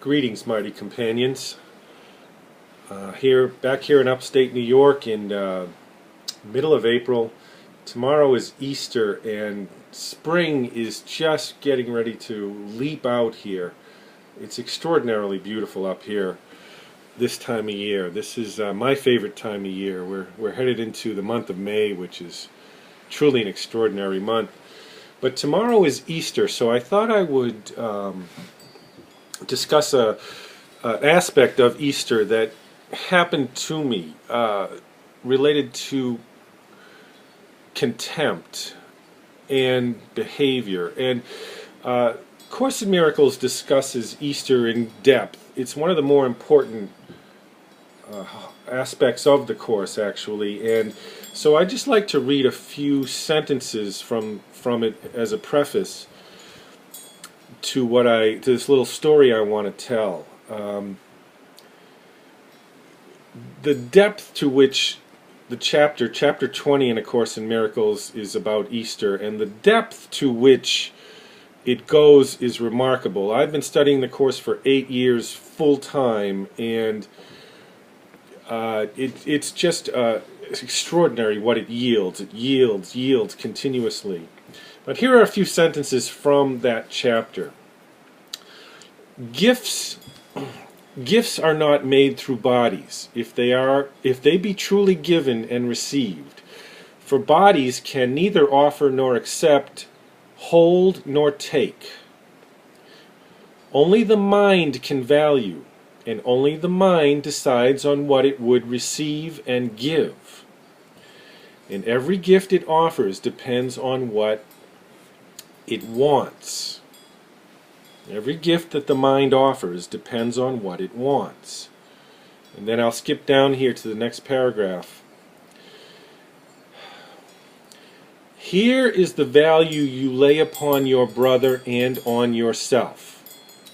Greetings, mighty companions. Back here in upstate New York in middle of April. Tomorrow is Easter, and spring is just getting ready to leap out here. It's extraordinarily beautiful up here this time of year. This is my favorite time of year. We're headed into the month of May, which is truly an extraordinary month. But tomorrow is Easter, so I thought I would discuss an aspect of Easter that happened to me related to contempt and behavior. And Course in Miracles discusses Easter in depth. It's one of the more important aspects of the Course, actually. And so I'd just like to read a few sentences from it as a preface to this little story I want to tell. The depth to which the chapter 20 in A Course in Miracles is about Easter, and the depth to which it goes is remarkable. I've been studying the Course for 8 years full time, and it's just extraordinary what it yields. It yields continuously. But here are a few sentences from that chapter. Gifts are not made through bodies, if they be truly given and received. For bodies can neither offer nor accept, hold nor take. Only the mind can value, and only the mind decides on what it would receive and give. And every gift it offers depends on what it wants. Every gift that the mind offers depends on what it wants. And then I'll skip down here to the next paragraph. Here is the value you lay upon your brother and on yourself.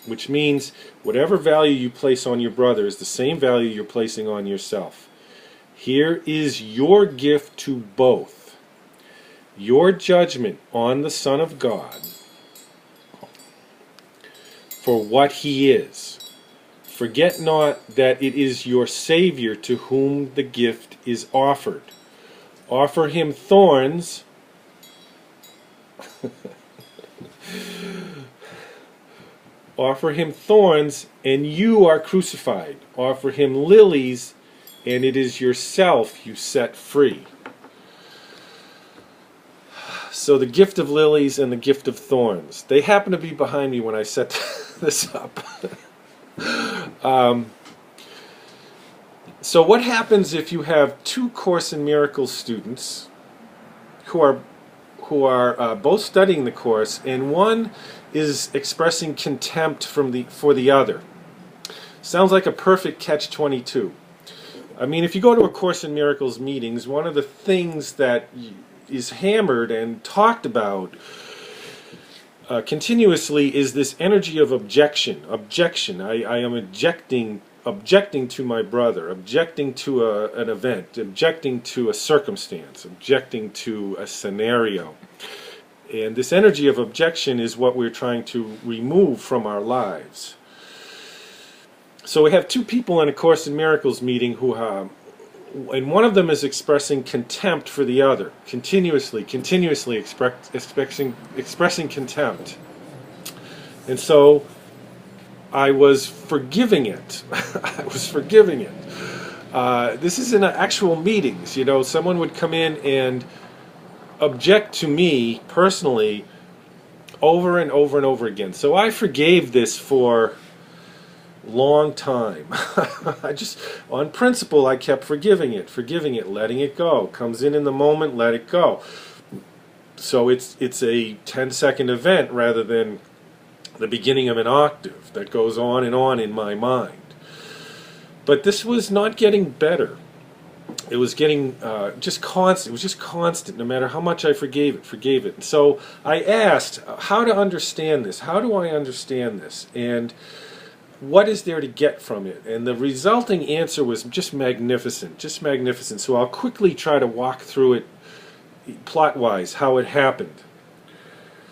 Which means whatever value you place on your brother is the same value you're placing on yourself. Here is your gift to both. Your judgment on the Son of God for what he is. Forget not that it is your Savior to whom the gift is offered. Offer him thorns offer him thorns, and you are crucified. Offer him lilies, and it is yourself you set free. So the gift of lilies and the gift of thorns. They happen to be behind me when I set this up. So what happens if you have two Course in Miracles students who are both studying the Course, and one is expressing contempt for the other? Sounds like a perfect catch-22. I mean, if you go to A Course in Miracles meetings, one of the things that is hammered and talked about continuously is this energy of objection. I am objecting to my brother, objecting to an event, objecting to a circumstance, objecting to a scenario. And this energy of objection is what we're trying to remove from our lives. So we have two people in A Course in Miracles meeting and one of them is expressing contempt for the other, continuously expressing contempt. And so I was forgiving it. I was forgiving it. This is in actual meetings. You know, someone would come in and object to me personally over and over and over again. So I forgave this for long time. On principle, I kept forgiving it, letting it go. Comes in the moment, let it go. So it's a 10-second event rather than the beginning of an octave that goes on in my mind. But this was not getting better. It was getting just constant. It was just constant, no matter how much I forgave it. And so I asked how to understand this. How do I understand this? And what is there to get from it? And the resulting answer was just magnificent, So I'll quickly try to walk through it plot-wise, how it happened.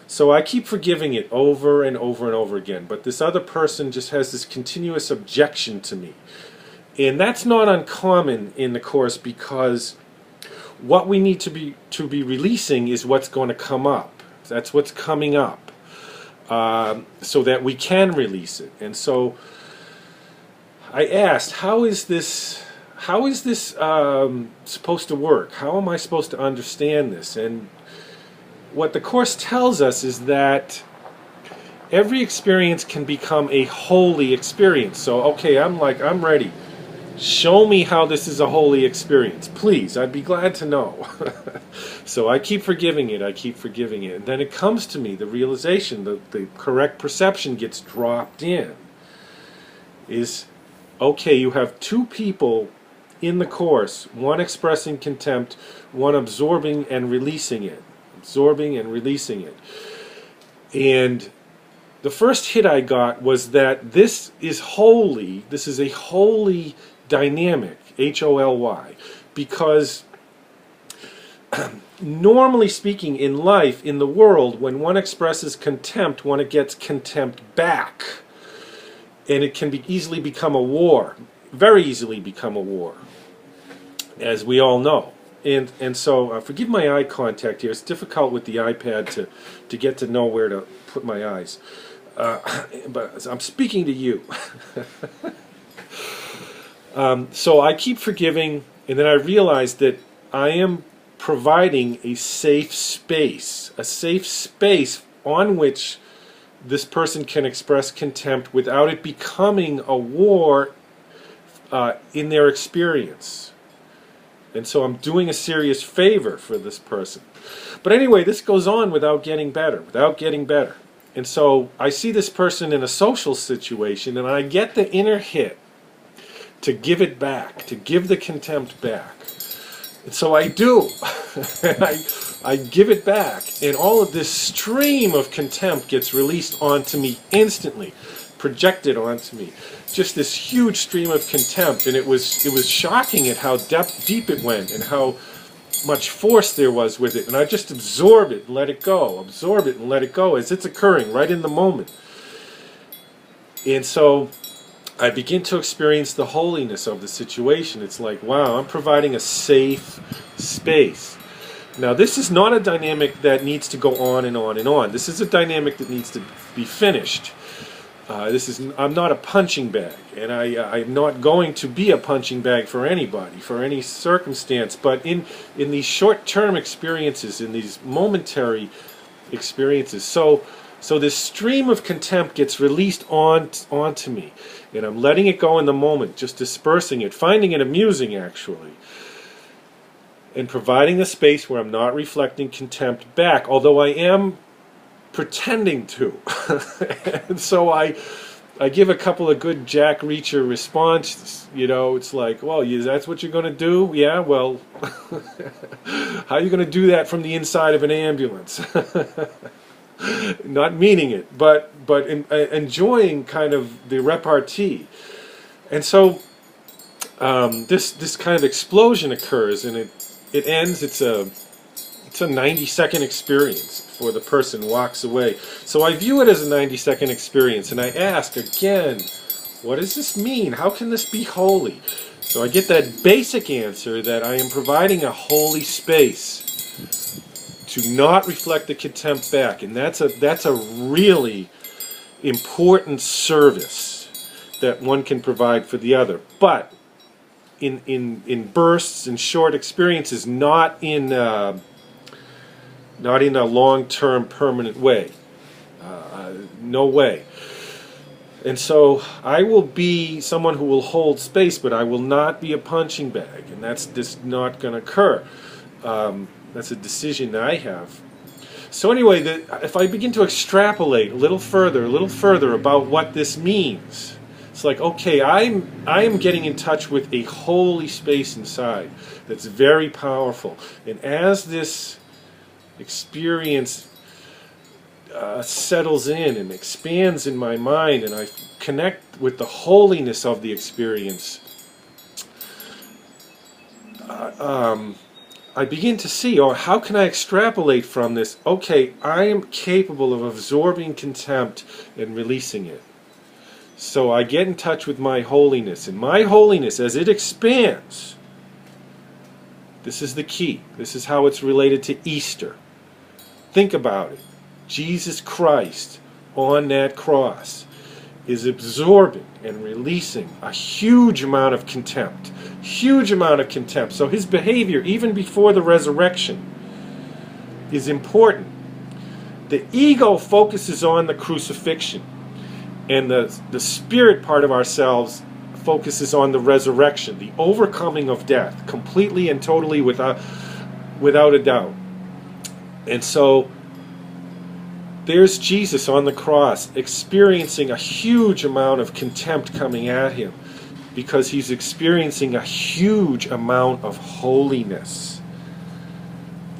So I keep forgiving it over and over and over again, but this other person just has this continuous objection to me. And that's not uncommon in the Course, because what we need to be releasing is what's going to come up. That's what's coming up, so that we can release it. And so I asked, how is this supposed to work? How am I supposed to understand this? And what the Course tells us is that every experience can become a holy experience. So, okay, I'm ready. Show me how this is a holy experience. Please, I'd be glad to know. So I keep forgiving it, and then it comes to me, the realization, the correct perception gets dropped in. Is, okay, you have two people in the Course, one expressing contempt, one absorbing and releasing it. And the first hit I got was that this is holy, this is a holy dynamic, H-O-L-Y, because normally speaking in life, in the world, when one expresses contempt, one gets contempt back. And it can easily become a war, very easily become a war, as we all know. And so, forgive my eye contact here. It's difficult with the iPad to get to know where to put my eyes. But I'm speaking to you. So I keep forgiving, and then I realize that I am providing a safe space on which this person can express contempt without it becoming a war in their experience. And so I'm doing a serious favor for this person. But anyway, this goes on without getting better. And so I see this person in a social situation, and I get the inner hit to give it back, to give the contempt back. And so I do. I give it back, and all of this stream of contempt gets released onto me instantly, projected onto me. Just this huge stream of contempt, and it was shocking at how deep it went and how much force there was with it. And I just absorb it and let it go, as it's occurring right in the moment. And so I begin to experience the holiness of the situation. It's like, wow, I'm providing a safe space. Now, this is not a dynamic that needs to go on and on and on. This is a dynamic that needs to be finished. I'm not a punching bag, and I'm not going to be a punching bag for anybody, for any circumstance. But in these short-term experiences, in these momentary experiences, so this stream of contempt gets released onto me, and I'm letting it go in the moment, just dispersing it, finding it amusing actually, and providing the space where I'm not reflecting contempt back, although I am pretending to. And so I give a couple of good Jack Reacher responses. It's like, well, that's what you're going to do? Yeah, well, how are you going to do that from the inside of an ambulance? Not meaning it, but enjoying kind of the repartee. And so this kind of explosion occurs, and it ends. It's a 90-second experience before the person walks away. So I view it as a 90-second experience, and I ask again, what does this mean? How can this be holy? So I get that basic answer that I am providing a holy space to not reflect the contempt back, and that's a really important service that one can provide for the other, but in bursts and short experiences, not in a long-term permanent way. No way. And so I will be someone who will hold space, but I will not be a punching bag, and that's just not going to occur. That's a decision that I have. So anyway, if I begin to extrapolate a little further about what this means, it's like, okay, I am getting in touch with a holy space inside that's very powerful. And as this experience settles in and expands in my mind, and I connect with the holiness of the experience, I begin to see, or how can I extrapolate from this? Okay, I am capable of absorbing contempt and releasing it. So I get in touch with my holiness, and my holiness, as it expands, this is the key. This is how it's related to Easter. Think about it. Jesus Christ on that cross is absorbing and releasing a huge amount of contempt. Huge amount of contempt. So his behavior, even before the resurrection, is important. The ego focuses on the crucifixion, and the spirit part of ourselves focuses on the resurrection, the overcoming of death, completely and totally without a doubt. And so there's Jesus on the cross experiencing a huge amount of contempt coming at him because he's experiencing a huge amount of holiness.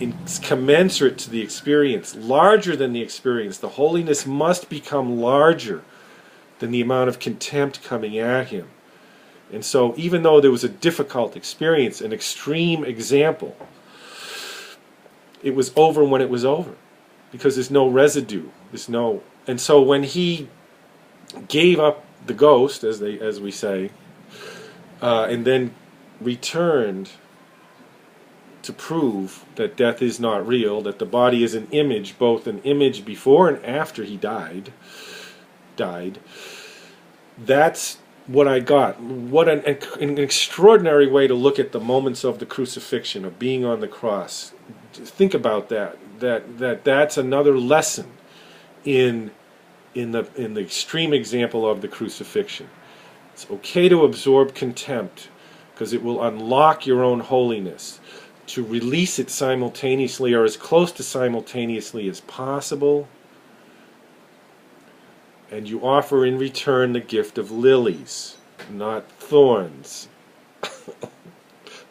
It's commensurate to the experience, larger than the experience. The holiness must become larger than the amount of contempt coming at him. And so even though there was a difficult experience, an extreme example, it was over when it was over. Because there's no residue, and so when he gave up the ghost, as we say, and then returned to prove that death is not real, that the body is an image, both an image before and after he died. That's what I got. What an extraordinary way to look at the moments of the crucifixion, of being on the cross. Think about that. That's another lesson in the extreme example of the crucifixion. It's okay to absorb contempt because it will unlock your own holiness. To release it simultaneously, or as close to simultaneously as possible. And you offer in return the gift of lilies, not thorns.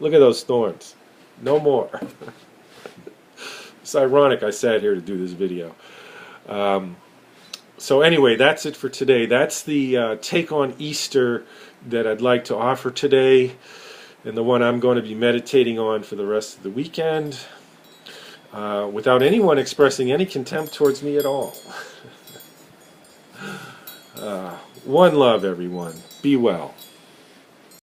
Look at those thorns. No more. It's ironic I sat here to do this video. So anyway, that's it for today. That's the take on Easter that I'd like to offer today, and the one I'm going to be meditating on for the rest of the weekend, without anyone expressing any contempt towards me at all. One love, everyone. Be well.